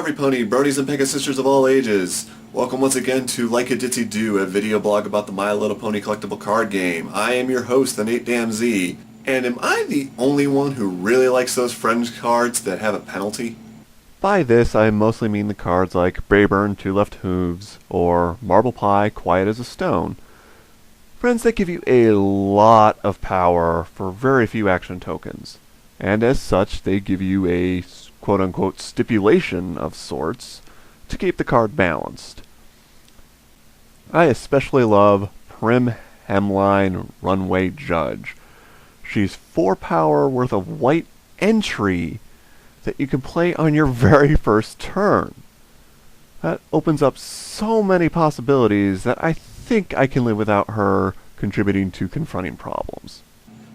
everypony, bronies and pega sisters of all ages. Welcome once again to Like a Ditzy Do, a video blog about the My Little Pony collectible card game. I am your host, the Nate Damn Z. And am I the only one who really likes those friends cards that have a penalty? By this, I mostly mean the cards like Braeburn, Two Left Hooves, or Marble Pie, Quiet as a Stone. Friends that give you a lot of power for very few action tokens. And as such, they give you a quote-unquote stipulation of sorts to keep the card balanced. I especially love Prim Hemline Runway Judge. She's 4 power worth of white entry that you can play on your very first turn. That opens up so many possibilities that I think I can live without her contributing to confronting problems.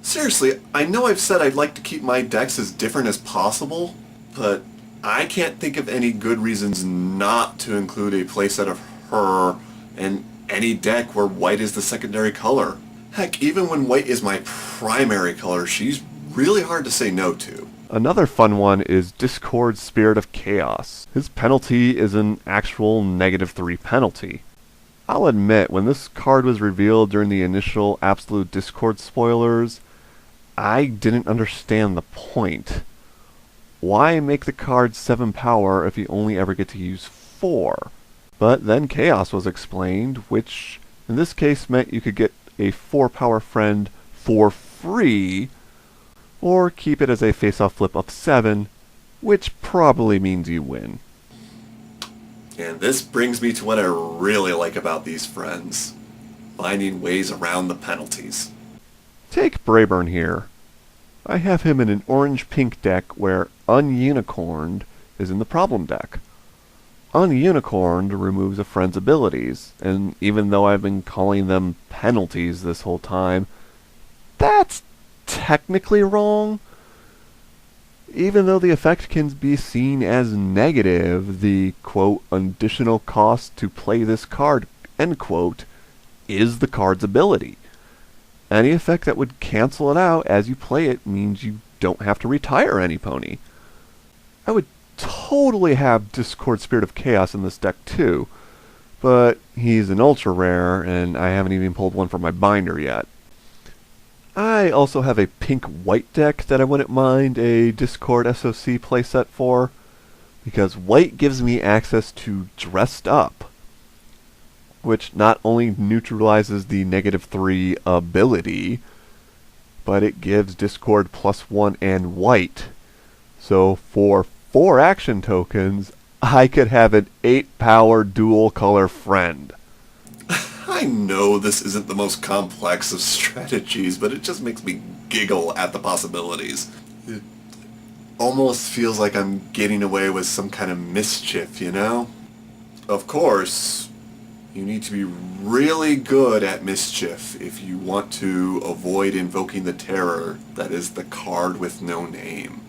Seriously, I know I've said I'd like to keep my decks as different as possible, but I can't think of any good reasons not to include a playset of her in any deck where white is the secondary color. Heck, even when white is my primary color, she's really hard to say no to. Another fun one is Discord Spirit of Chaos. His penalty is an actual -3 penalty. I'll admit, when this card was revealed during the initial Absolute Discord spoilers, I didn't understand the point. Why make the card 7 power if you only ever get to use 4? But then Chaos was explained, which in this case meant you could get a 4 power friend for free, or keep it as a face-off flip of 7, which probably means you win. And this brings me to what I really like about these friends, finding ways around the penalties. Take Braeburn here. I have him in an orange-pink deck where Ununicorned is in the problem deck. Ununicorned removes a friend's abilities, and even though I've been calling them penalties this whole time, that's technically wrong. Even though the effect can be seen as negative, the, quote, additional cost to play this card, end quote, is the card's ability. Any effect that would cancel it out as you play it means you don't have to retire any pony. I would totally have Discord Spirit of Chaos in this deck too, but he's an ultra rare and I haven't even pulled one from my binder yet. I also have a pink-white deck that I wouldn't mind a Discord SOC playset for, because white gives me access to Dressed Up, which not only neutralizes the -3 ability, but it gives Discord +1 and white. So for 4 action tokens, I could have an 8 power dual color friend. I know this isn't the most complex of strategies, but it just makes me giggle at the possibilities. It almost feels like I'm getting away with some kind of mischief, you know? Of course, you need to be really good at mischief if you want to avoid invoking the terror that is the card with no name.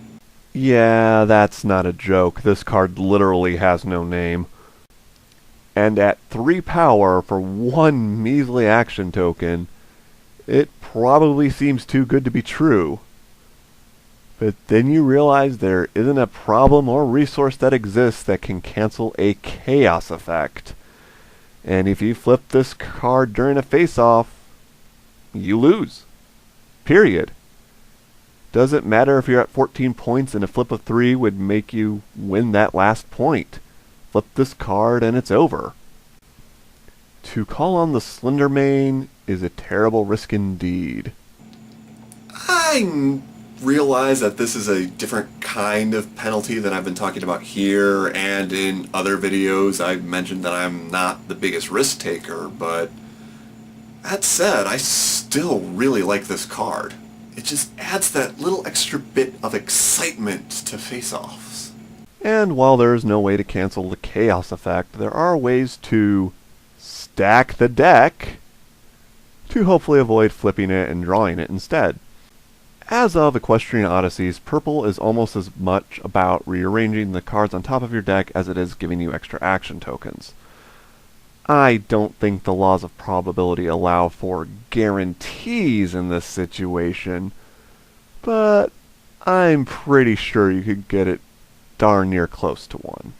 Yeah, that's not a joke. This card literally has no name. And at 3 power for 1 measly action token, it probably seems too good to be true. But then you realize there isn't a problem or resource that exists that can cancel a chaos effect. And if you flip this card during a face-off, you lose. Period. Doesn't matter if you're at 14 points and a flip of 3 would make you win that last point. Flip this card and it's over. To call on the Slender Mane is a terrible risk indeed. I realize that this is a different kind of penalty than I've been talking about here, and in other videos I've mentioned that I'm not the biggest risk taker, but that said, I still really like this card. It just adds that little extra bit of excitement to face-offs. And while there is no way to cancel the chaos effect, there are ways to stack the deck to hopefully avoid flipping it and drawing it instead. As of Equestrian Odysseys, purple is almost as much about rearranging the cards on top of your deck as it is giving you extra action tokens. I don't think the laws of probability allow for guarantees in this situation, but I'm pretty sure you could get it darn near close to one.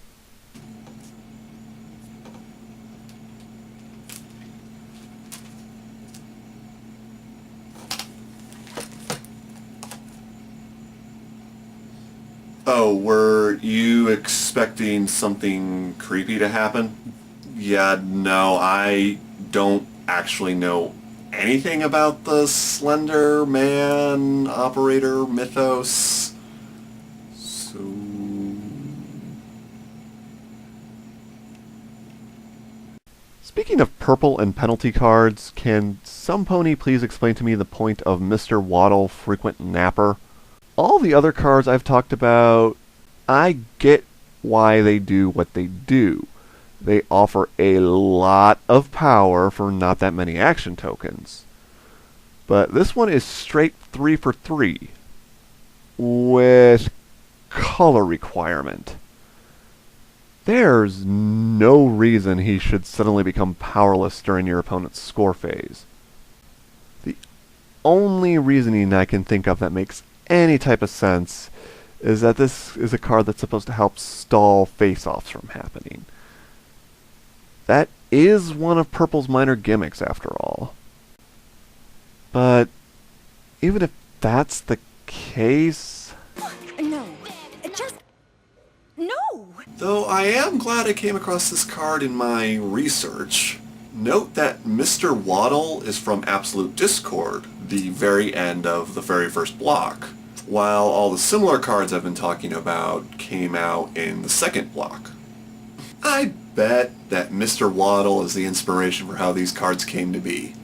Oh, were you expecting something creepy to happen? Yeah, no, I don't actually know anything about the Slender Man operator mythos. So... Speaking of purple and penalty cards, can some pony please explain to me the point of Mr. Waddle Frequent Napper? All the other cards I've talked about, I get why they do what they do. They offer a lot of power for not that many action tokens. But this one is straight 3 for 3 with color requirement. There's no reason he should suddenly become powerless during your opponent's score phase. The only reasoning I can think of that makes any type of sense is that this is a card that's supposed to help stall face-offs from happening. That is one of Purple's minor gimmicks, after all. But even if that's the case... No, just... No! Though I am glad I came across this card in my research. Note that Mr. Waddle is from Absolute Discord, the very end of the very first block, while all the similar cards I've been talking about came out in the second block. I bet that Mr. Waddle is the inspiration for how these cards came to be.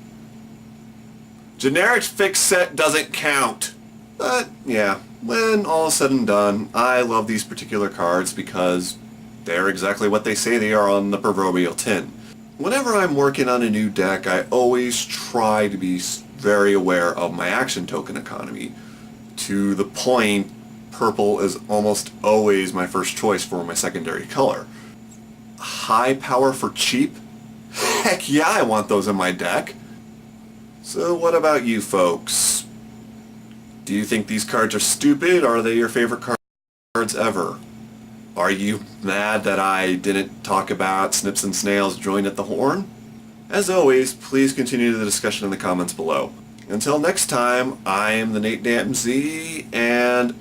Generic fixed set doesn't count. But yeah, when all is said and done, I love these particular cards because they're exactly what they say they are on the proverbial tin. Whenever I'm working on a new deck, I always try to be very aware of my action token economy. To the point, purple is almost always my first choice for my secondary color. High power for cheap? Heck yeah, I want those in my deck. So what about you folks? Do you think these cards are stupid, or are they your favorite cards ever? Are you mad that I didn't talk about Snips and Snails joined at the horn? As always, please continue the discussion in the comments below. Until next time, I am the Nate Damn Z, and...